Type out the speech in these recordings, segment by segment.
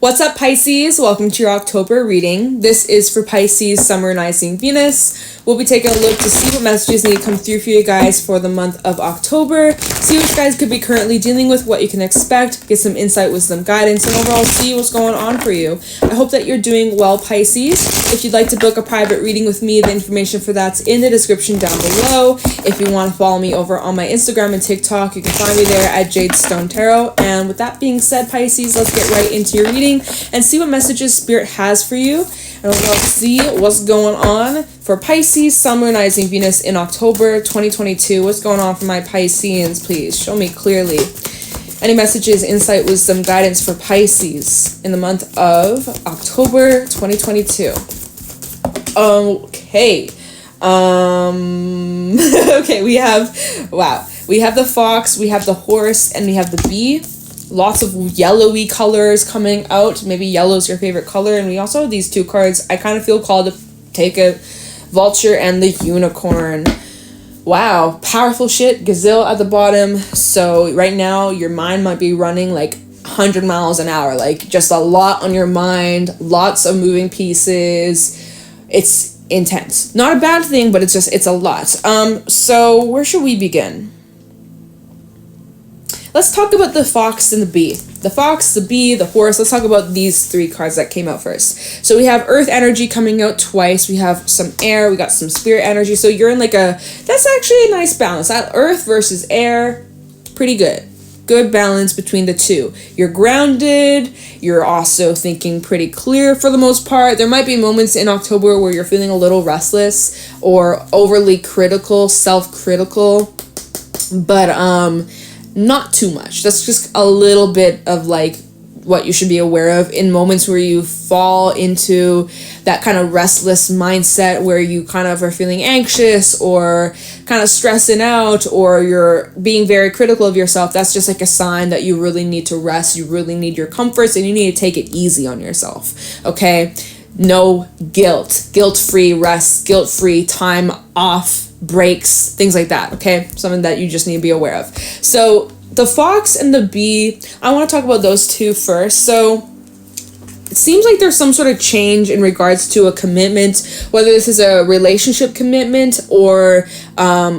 What's up, Pisces? Welcome to your October reading. This is for Pisces, Sun, Rising, Venus. We'll be taking a look to see what messages need to come through for you guys for the month of October. See what you guys could be currently dealing with, what you can expect, get some insight, wisdom, guidance, and overall see what's going on for you. I hope that you're doing well, Pisces. If you'd like to book a private reading with me, the information for that's in the description down below. If you want to follow me over on my Instagram and TikTok, you can find me there at Jadestone Tarot. And with that being said, Pisces, let's get right into your reading and see what messages Spirit has for you. And we'll see what's going on for Pisces, Sun, Rising, Venus in October 2022. What's going on for my Pisceans? Please show me clearly. Any messages, insight, wisdom, guidance for Pisces in the month of October 2022. Okay. Okay, we have the fox, we have the horse, and we have the bee. Lots of yellowy colors coming out. Maybe yellow is your favorite color. And we also have these two cards. I kind of feel called to take a vulture and the unicorn. Wow, powerful shit. Gazelle at the bottom. So right now your mind might be running like 100 miles an hour. Like just a lot on your mind. Lots of moving pieces. It's intense. Not a bad thing, but it's a lot. So where should we begin? Let's talk about the fox and the bee. The fox, the bee, the horse. Let's talk about these three cards that came out first. So we have earth energy coming out twice. We have some air. We got some spirit energy. So you're in that's actually a nice balance. That earth versus air, pretty good. Good balance between the two. You're grounded. You're also thinking pretty clear for the most part. There might be moments in October where you're feeling a little restless or overly critical, self-critical. But, not too much. That's just a little bit of what you should be aware of in moments where you fall into that kind of restless mindset where you kind of are feeling anxious or kind of stressing out or you're being very critical of yourself. That's just like a sign that you really need to rest. You really need your comforts and you need to take it easy on yourself. Okay? No guilt. Guilt-free rest. Guilt-free time off. Breaks, things like that, okay? Something that you just need to be aware of. So the fox and the bee, I want to talk about those two first. So it seems like there's some sort of change in regards to a commitment, whether this is a relationship commitment or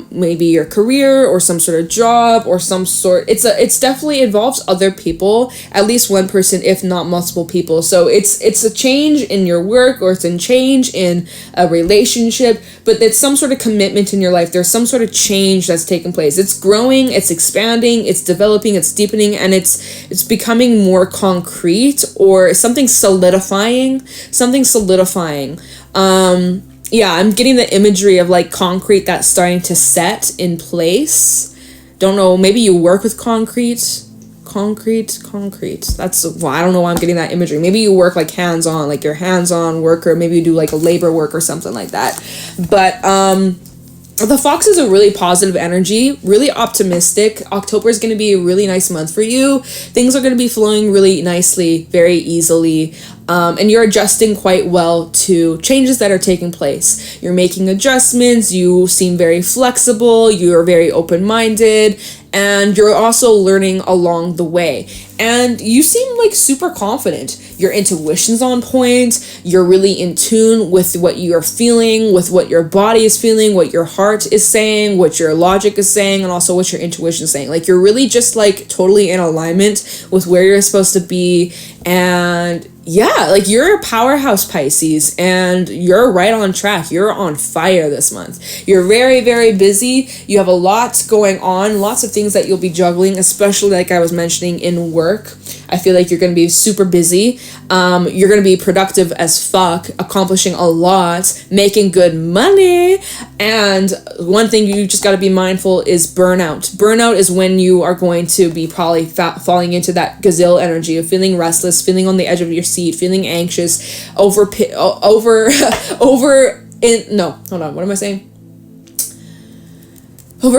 maybe your career or some sort of job or some sort. It's definitely involves other people, at least one person, if not multiple people. So it's a change in your work or it's a change in a relationship, but it's some sort of commitment in your life. There's some sort of change that's taking place. It's growing, it's expanding, it's developing, it's deepening, and it's becoming more concrete or something solidifying. Yeah, I'm getting the imagery of concrete that's starting to set in place. Don't know, maybe you work with concrete. That's, well, I don't know why I'm getting that imagery. Maybe you work hands-on, you're hands-on worker. Maybe you do a labor work or something like that. But the fox is a really positive energy, really optimistic. October is going to be a really nice month for you. Things are going to be flowing really nicely, very easily. And you're adjusting quite well to changes that are taking place. You're making adjustments. You seem very flexible. You're very open-minded. And you're also learning along the way. And you seem super confident. Your intuition's on point. You're really in tune with what you're feeling, with what your body is feeling, what your heart is saying, what your logic is saying, and also what your intuition is saying. You're really just totally in alignment with where you're supposed to be. And yeah, you're a powerhouse, Pisces, and you're right on track. You're on fire this month. You're very, very busy. You have a lot going on, lots of things that you'll be juggling, especially like I was mentioning in work. I feel like you're going to be super busy. You're going to be productive as fuck, accomplishing a lot, making good money. And one thing you just got to be mindful is burnout. Burnout is when you are going to be probably falling into that gazelle energy of feeling restless, feeling on the edge of your seat, feeling anxious, over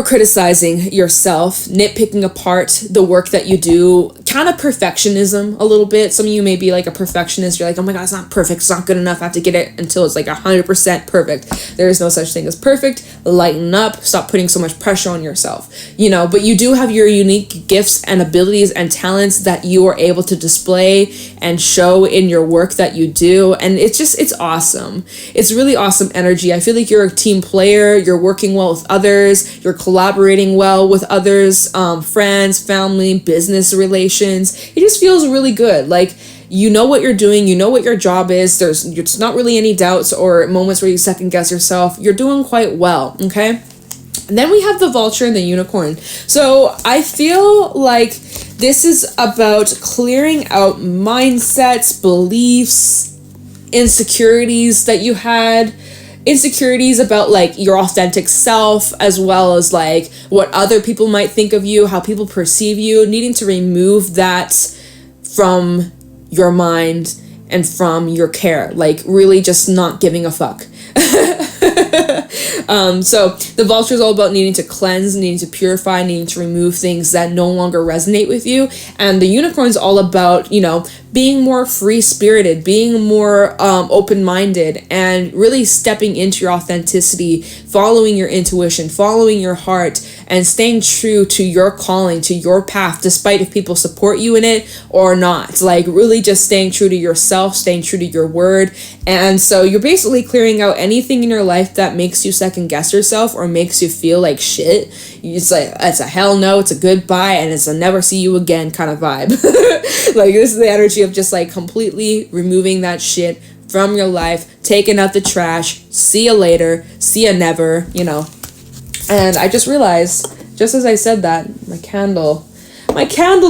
criticizing yourself, nitpicking apart the work that you do, kind of perfectionism a little bit. Some of you may be like a perfectionist. You're like, oh my God, it's not perfect. It's not good enough. I have to get it until it's like 100% perfect. There is no such thing as perfect. Lighten up. Stop putting so much pressure on yourself, you know, but you do have your unique gifts and abilities and talents that you are able to display and show in your work that you do. And it's awesome. It's really awesome energy. I feel like you're a team player. You're working well with others. You're collaborating well with others, friends, family, business relations. It just feels really good. Like, you know what you're doing. You know what your job is. There's not really any doubts or moments where you second guess yourself. You're doing quite well. Okay. And then we have the vulture and the unicorn. So I feel like this is about clearing out mindsets, beliefs, insecurities that you had, insecurities about like your authentic self, as well as like what other people might think of you, how people perceive you, needing to remove that from your mind and from your care, like really just not giving a fuck. So the vulture is all about needing to cleanse, needing to purify, needing to remove things that no longer resonate with you. And the unicorn is all about, you know, being more free-spirited, being more open-minded, and really stepping into your authenticity, following your intuition, following your heart, and staying true to your calling, to your path, despite if people support you in it or not. Like, really just staying true to yourself, staying true to your word. And so you're basically clearing out anything in your life that makes you second guess yourself or makes you feel like shit. It's like, it's a hell no, it's a goodbye, and it's a never see you again kind of vibe. Like, this is the energy of just like completely removing that shit from your life, taking out the trash, see you later, see you never, you know. And I just realized, just as I said that, my candle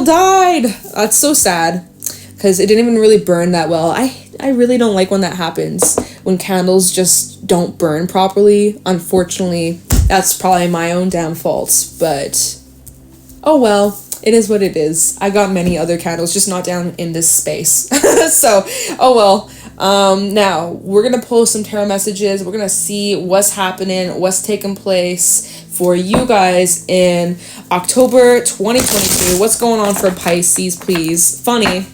died. That's so sad, because it didn't even really burn that well. I really don't like when that happens, when candles just don't burn properly. Unfortunately, that's probably my own damn fault, but oh well. It is what it is. I got many other candles, just not down in this space. So, oh well. Now, we're going to pull some tarot messages. We're going to see what's happening, what's taking place for you guys in October 2022. What's going on for Pisces, please? Funny.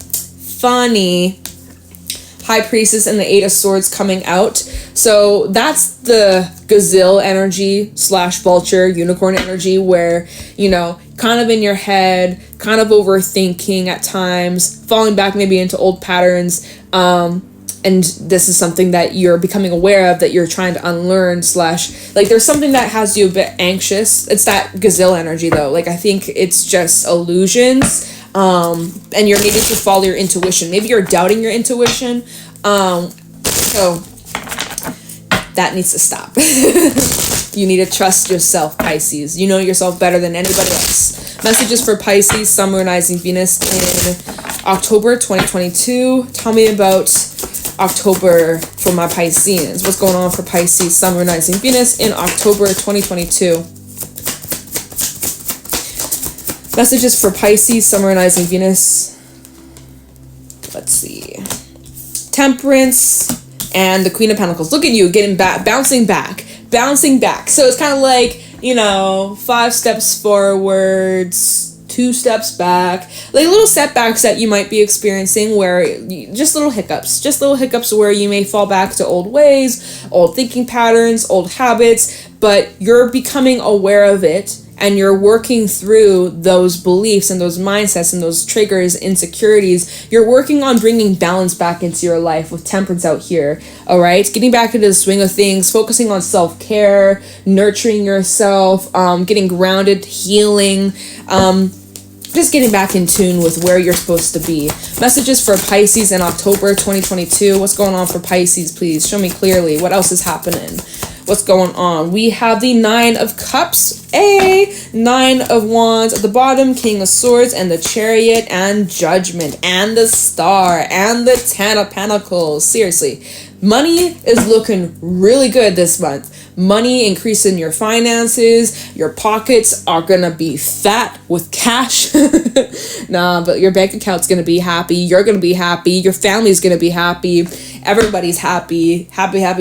High Priestess and the Eight of Swords coming out. So that's the gazelle energy / vulture, unicorn energy, where, you know, kind of in your head, kind of overthinking at times, falling back maybe into old patterns. And this is something that you're becoming aware of, that you're trying to unlearn / like there's something that has you a bit anxious. It's that gazelle energy though. Like, I think it's just illusions. And you're needing to follow your intuition. Maybe you're doubting your intuition. So that needs to stop. You need to trust yourself, Pisces. You know yourself better than anybody else. Messages for Pisces, Sun, Moon, Rising, Venus in October 2022. Tell me about October for my Pisceans. What's going on for Pisces, Sun, Moon, Rising, Venus in October 2022? Messages for Pisces, Sun, Moon, Rising, Venus. Let's see. Temperance and the Queen of Pentacles. Look at you getting back, bouncing back. So it's kind of like, you know, 5 steps forwards, 2 steps back, like little setbacks that you might be experiencing, where just little hiccups where you may fall back to old ways, old thinking patterns, old habits, but you're becoming aware of it. And you're working through those beliefs and those mindsets and those triggers, insecurities. You're working on bringing balance back into your life with temperance out here, all right? Getting back into the swing of things, focusing on self-care, nurturing yourself, getting grounded, healing, just getting back in tune with where you're supposed to be. Messages for Pisces in October 2022. What's going on for Pisces, please? Show me clearly. What else is happening? What's going on? We have the 9 of Cups, 9 of Wands at the bottom, King of Swords, and the Chariot, and Judgment, and the Star, and the 10 of Pentacles. Seriously, money is looking really good this month. Money increasing your finances. Your pockets are gonna be fat with cash. Nah, but your bank account's gonna be happy. You're gonna be happy. Your family's gonna be happy. everybody's happy,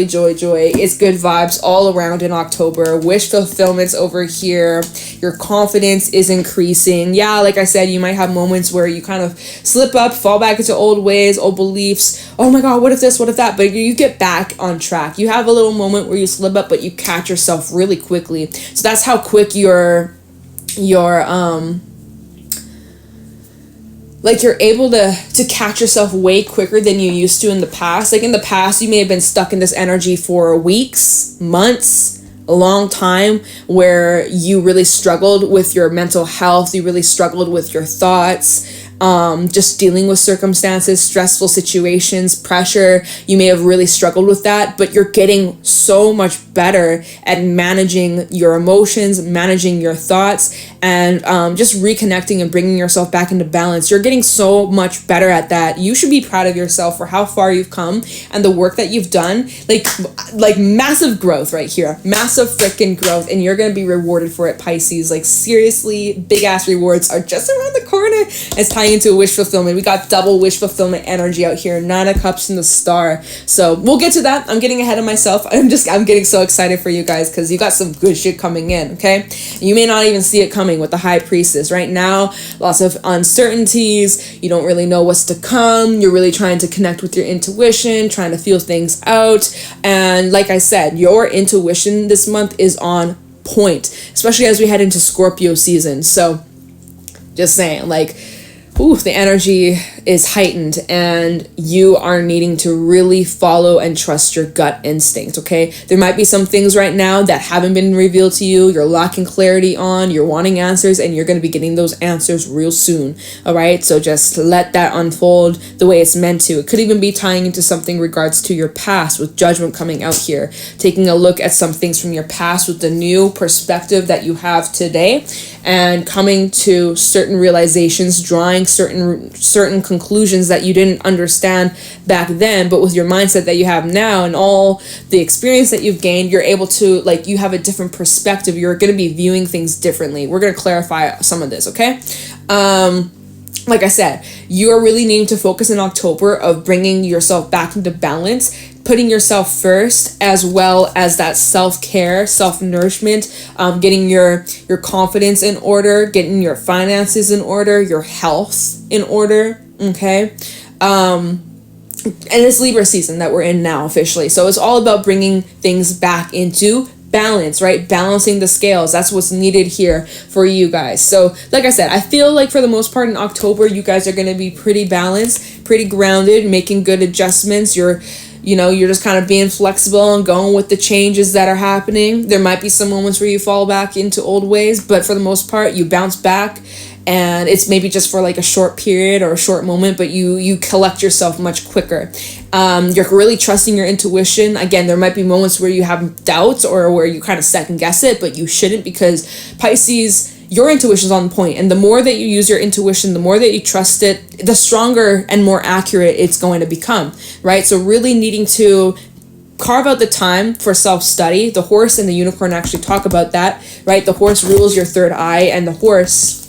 joy. It's good vibes all around in October. Wish fulfillment's over here. Your confidence is increasing. Yeah, like I said, you might have moments where you kind of slip up, fall back into old ways, old beliefs. Oh my God, what if this, what if that? But you get back on track. You have a little moment where you slip up, but you catch yourself really quickly. So that's how quick you're able to catch yourself way quicker than you used to in the past. Like in the past, you may have been stuck in this energy for weeks, months, a long time, where you really struggled with your mental health. You really struggled with your thoughts, just dealing with circumstances, stressful situations, pressure. You may have really struggled with that, but you're getting so much better at managing your emotions, managing your thoughts, and just reconnecting and bringing yourself back into balance. You're getting so much better at that. You should be proud of yourself for how far you've come and the work that you've done. Like massive growth right here, massive freaking growth, and you're gonna be rewarded for it, Pisces. Like seriously, big ass rewards are just around the corner. It's tying into wish fulfillment. We got double wish fulfillment energy out here. 9 of Cups and the Star. So we'll get to that. I'm getting ahead of myself. I'm getting so excited for you guys because you got some good shit coming in. Okay, you may not even see it coming with the High Priestess right now. Lots of uncertainties. You don't really know what's to come. You're really trying to connect with your intuition, trying to feel things out. And like I said, your intuition this month is on point, especially as we head into Scorpio season. So just saying, like, the energy is heightened and you are needing to really follow and trust your gut instinct, okay? There might be some things right now that haven't been revealed to you, you're lacking clarity on, you're wanting answers, and you're going to be getting those answers real soon, all right? So just let that unfold the way it's meant to. It could even be tying into something regards to your past, with Judgment coming out here, taking a look at some things from your past with the new perspective that you have today, and coming to certain realizations, drawing certain conclusions that you didn't understand back then, but with your mindset that you have now and all the experience that you've gained, you're able to, like, you have a different perspective. You're going to be viewing things differently. We're going to clarify some of this, okay? Like I said, you are really needing to focus in October of bringing yourself back into balance, putting yourself first, as well as that self-care, self-nourishment, getting your confidence in order, getting your finances in order, your health in order, okay? And it's Libra season that we're in now officially. So it's all about bringing things back into balance, right? Balancing the scales. That's what's needed here for you guys. So like I said, I feel like for the most part in October, you guys are going to be pretty balanced, pretty grounded, making good adjustments. You're just kind of being flexible and going with the changes that are happening. There might be some moments where you fall back into old ways, but for the most part, you bounce back, and it's maybe just for like a short period or a short moment, but you collect yourself much quicker. You're really trusting your intuition. Again, there might be moments where you have doubts or where you kind of second guess it, but you shouldn't, because Pisces, your intuition's on point, and the more that you use your intuition, the more that you trust it, the stronger and more accurate it's going to become, right? So really needing to carve out the time for self-study. The horse and the unicorn actually talk about that, right? The horse rules your third eye, and the horse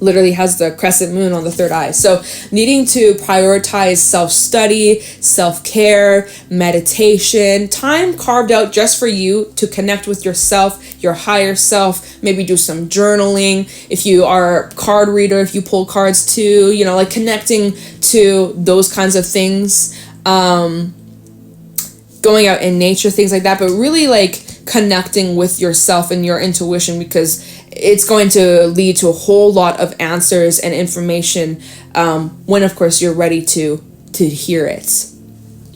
literally has the crescent moon on the third eye. So needing to prioritize self-study, self-care, meditation, time carved out just for you to connect with yourself, your higher self, maybe do some journaling. If you are a card reader, if you pull cards too, like connecting to those kinds of things, going out in nature, things like that, but really like connecting with yourself and your intuition, because it's going to lead to a whole lot of answers and information when, of course, you're ready to hear it.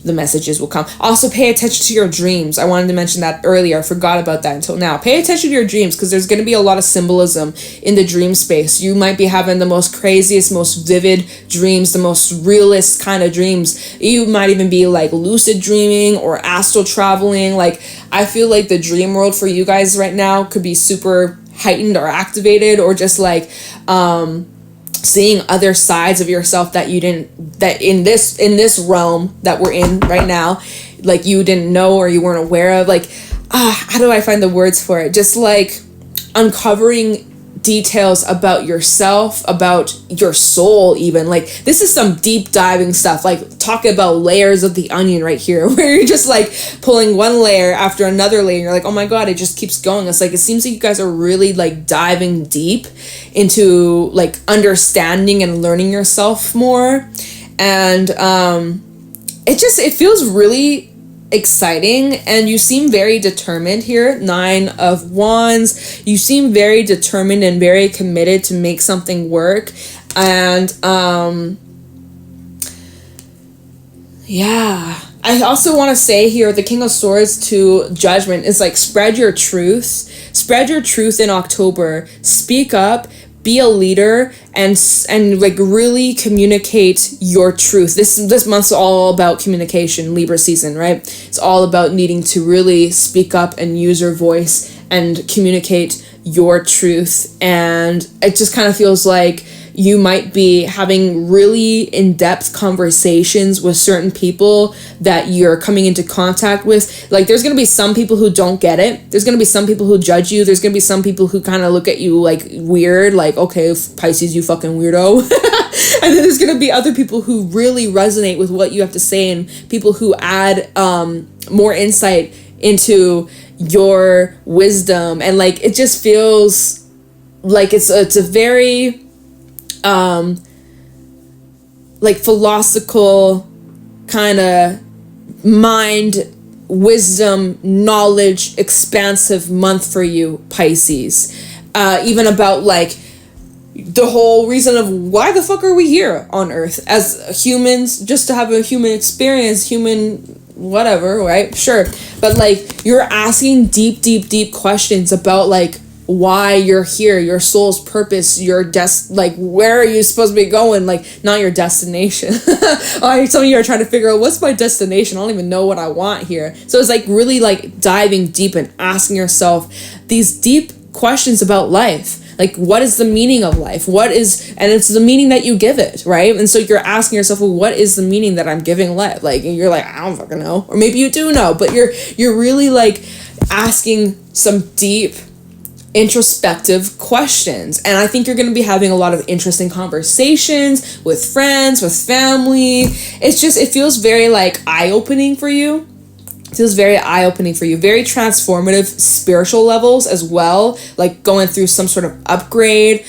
The messages will come. Also, pay attention to your dreams. I wanted to mention that earlier. I forgot about that until now. Pay attention to your dreams, because there's going to be a lot of symbolism in the dream space. You might be having the most craziest, most vivid dreams, the most realist kind of dreams. You might even be like lucid dreaming or astral traveling. Like, I feel like the dream world for you guys right now could be super heightened or activated, or just like seeing other sides of yourself that you didn't, that in this realm that we're in right now, like you didn't know or you weren't aware of. Like, how do I find the words for it? Just like uncovering details about yourself, about your soul even. Like, this is some deep diving stuff, like talking about layers of the onion right here, where you're just like pulling one layer after another layer. You're like, oh my God, it just keeps going. It's like, it seems like you guys are really like diving deep into like understanding and learning yourself more. And it feels really exciting, and you seem very determined here. 9 of Wands. You seem very determined and very committed to make something work. And yeah, I also want to say here, the King of Swords to Judgment is like, spread your truth in October. Speak up, be a leader, and like really communicate your truth. This month's all about communication, Libra season, right? It's all about needing to really speak up and use your voice and communicate your truth. And it just kind of feels like you might be having really in-depth conversations with certain people that you're coming into contact with. Like, there's going to be some people who don't get it. There's going to be some people who judge you. There's going to be some people who kind of look at you like weird, like, okay, Pisces, you fucking weirdo. And then there's going to be other people who really resonate with what you have to say, and people who add more insight into your wisdom. And like, it just feels like it's a very like philosophical kind of mind, wisdom, knowledge, expansive month for you, Pisces. Even about like the whole reason of why the fuck are we here on Earth as humans, just to have a human experience, human whatever, right? Sure. But like, you're asking deep questions about like why you're here, your soul's purpose, your like, where are you supposed to be going? Like, not your destination. Some of you are trying to figure out, what's my destination? I don't even know what I want here. So it's like really like diving deep and asking yourself these deep questions about life. Like, what is the meaning of life? And it's the meaning that you give it, right? And so you're asking yourself, well, what is the meaning that I'm giving life? Like, and you're like, I don't fucking know. Or maybe you do know, but you're really like asking some deep introspective questions. And I think you're going to be having a lot of interesting conversations with friends, with family. It feels very like eye-opening for you. It feels very eye-opening for you. Very transformative spiritual levels as well. Like going through some sort of upgrade,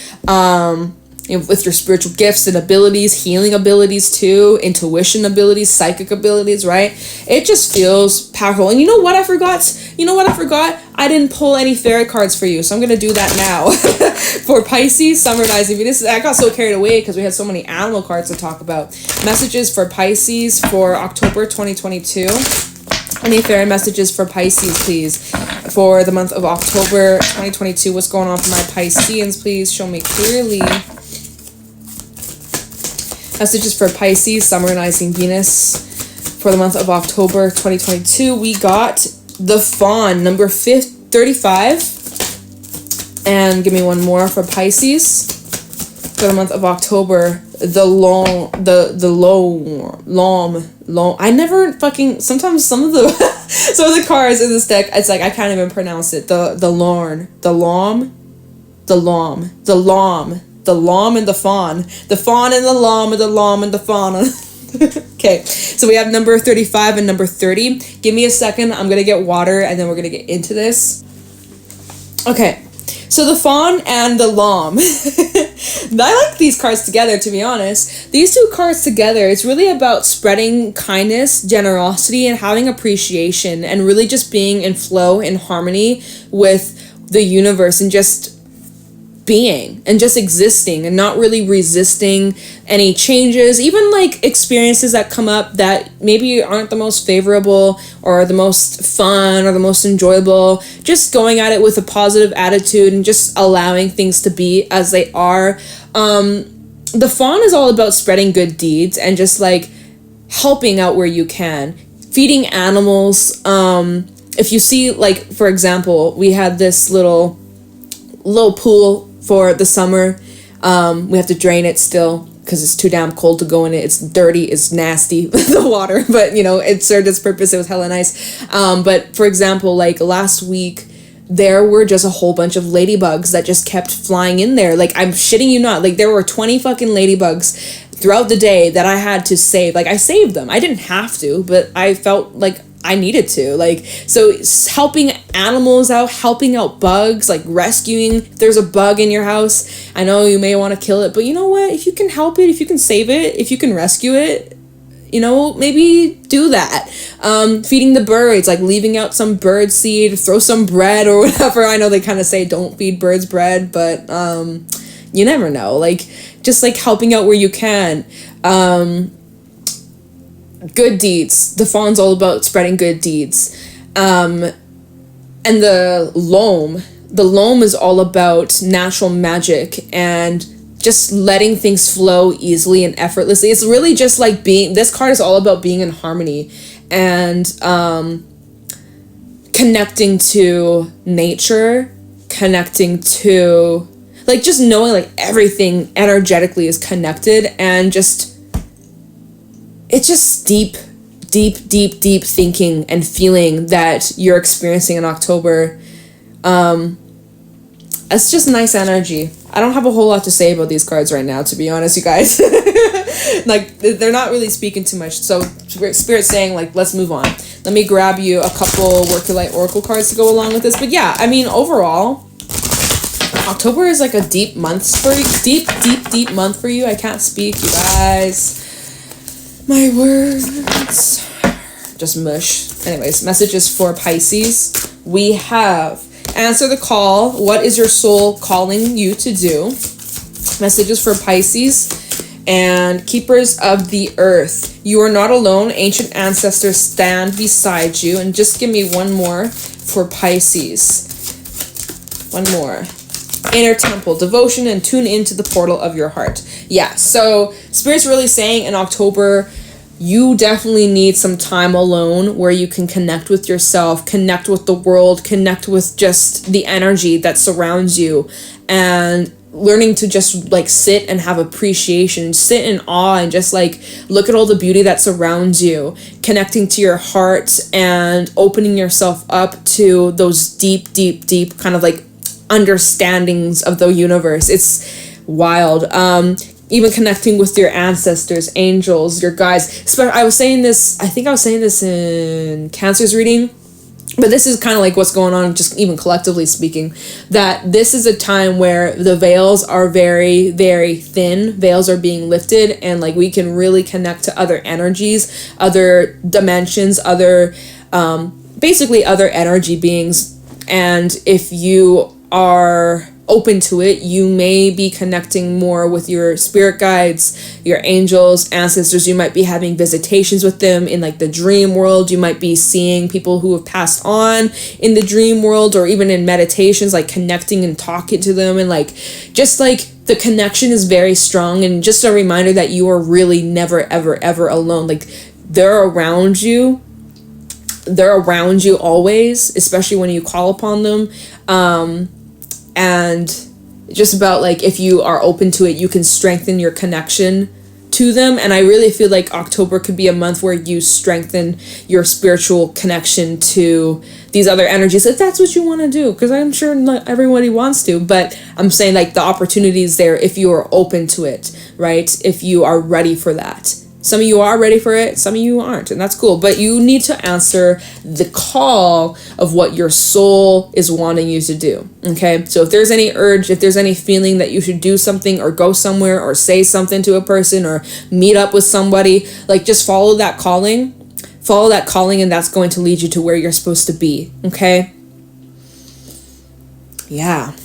with your spiritual gifts and abilities, healing abilities too, intuition abilities, psychic abilities, right? It just feels powerful. And you know what I forgot? I didn't pull any fairy cards for you, so I'm going to do that now. For Pisces, Summer Rising Venus. I got so carried away because we had so many animal cards to talk about. Messages for Pisces for October 2022. Any fairy messages for Pisces, please? For the month of October 2022, what's going on for my Pisceans? Please show me clearly. Messages for Pisces, Sun, Moon, Rising, Venus for the month of October 2022. We got the Fawn, number 35. And give me one more for Pisces for the month of October. I never fucking, sometimes some of the cards in this deck, it's like I can't even pronounce it. The Lom and the Fawn. The Fawn and the Lom and the Lom and the Fawn. Okay, so we have number 35 and number 30. Give me a second. I'm going to get water and then we're going to get into this. Okay, so the Fawn and the Lom. I like these cards together, to be honest. These two cards together, it's really about spreading kindness, generosity, and having appreciation, and really just being in flow, in harmony with the universe, and just being and just existing and not really resisting any changes, even like experiences that come up that maybe aren't the most favorable or the most fun or the most enjoyable. Just going at it with a positive attitude and just allowing things to be as they are. The Fawn is all about spreading good deeds and just like helping out where you can, feeding animals. If you see, like, for example, we had this little pool for the summer. We have to drain it still because it's too damn cold to go in it. It's dirty, it's nasty, the water, but you know, it served its purpose. It was hella nice. But for example, like last week, there were just a whole bunch of ladybugs that just kept flying in there. Like, I'm shitting you not. Like, there were 20 fucking ladybugs throughout the day that I had to save. Like, I saved them. I didn't have to, but I felt like I needed to. Like, so helping animals out, helping out bugs, like rescuing. If there's a bug in your house, I know you may want to kill it, but you know what? If you can help it, if you can save it, if you can rescue it, you know, maybe do that. Feeding the birds, like leaving out some bird seed, throw some bread or whatever. I know they kind of say don't feed birds bread, but you never know. Like, just like helping out where you can. Good deeds. The fawn's all about spreading good deeds. And the loam is all about natural magic and just letting things flow easily and effortlessly. It's really just like this card is all about being in harmony and connecting to nature, connecting to, like, just knowing like everything energetically is connected, and just, it's just deep thinking and feeling that you're experiencing in October. It's just nice energy. I don't have a whole lot to say about these cards right now, to be honest, you guys. Like, they're not really speaking too much. So Spirit's saying, like, let's move on. Let me grab you a couple Work Your Light Oracle cards to go along with this. But yeah, I mean, overall, October is like a deep month for you. Deep month for you. I can't speak, you guys. My words. Just mush. Anyways, messages for Pisces. We have answer the call. What is your soul calling you to do? Messages for Pisces. And keepers of the earth. You are not alone. Ancient ancestors stand beside you. And just give me one more for Pisces. One more. Inner temple, devotion, and tune into the portal of your heart. Yeah, so Spirit's really saying in October, you definitely need some time alone where you can connect with yourself, connect with the world, connect with just the energy that surrounds you, and learning to just like sit and have appreciation, sit in awe, and just like look at all the beauty that surrounds you, connecting to your heart and opening yourself up to those deep kind of like understandings of the universe. It's wild. Even connecting with your ancestors, angels, your guides. I was saying this in Cancer's reading, but this is kind of like what's going on, just even collectively speaking, that this is a time where the veils are very, very thin. Veils are being lifted, and like we can really connect to other energies, other dimensions, basically other energy beings. And if you are open to it, you may be connecting more with your spirit guides, your angels, ancestors. You might be having visitations with them in like the dream world. You might be seeing people who have passed on in the dream world, or even in meditations, like connecting and talking to them. And like, just like the connection is very strong, and just a reminder that you are really never, ever alone. Like, they're around you always, especially when you call upon them. And just about like, if you are open to it, you can strengthen your connection to them. And I really feel like October could be a month where you strengthen your spiritual connection to these other energies, if that's what you want to do, because I'm sure not everybody wants to, but I'm saying like the opportunity is there if you are open to it, right? If you are ready for that. Some of you are ready for it, some of you aren't, and that's cool. But you need to answer the call of what your soul is wanting you to do, okay? So if there's any urge, if there's any feeling that you should do something or go somewhere or say something to a person or meet up with somebody, like, just follow that calling, and that's going to lead you to where you're supposed to be, okay? Yeah.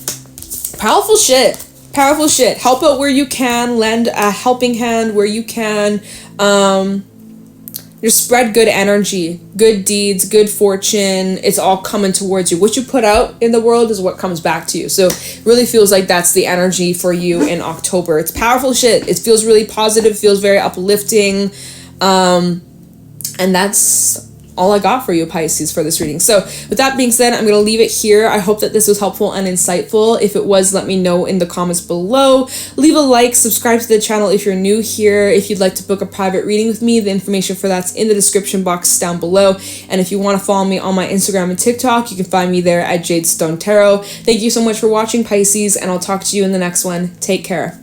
Powerful shit. Help out where you can. Lend a helping hand where you can. Just spread good energy, good deeds, good fortune. It's all coming towards you. What you put out in the world is what comes back to you. So it really feels like that's the energy for you in October. It's powerful shit. It feels really positive, feels very uplifting. And that's all I got for you, Pisces, for this reading. So with that being said, I'm going to leave it here. I hope that this was helpful and insightful. If it was, let me know in the comments below. Leave a like, subscribe to the channel if you're new here. If you'd like to book a private reading with me, the information for that's in the description box down below. And if you want to follow me on my Instagram and TikTok, you can find me there at Jade Stone Tarot. Thank you so much for watching, Pisces, and I'll talk to you in the next one. Take care.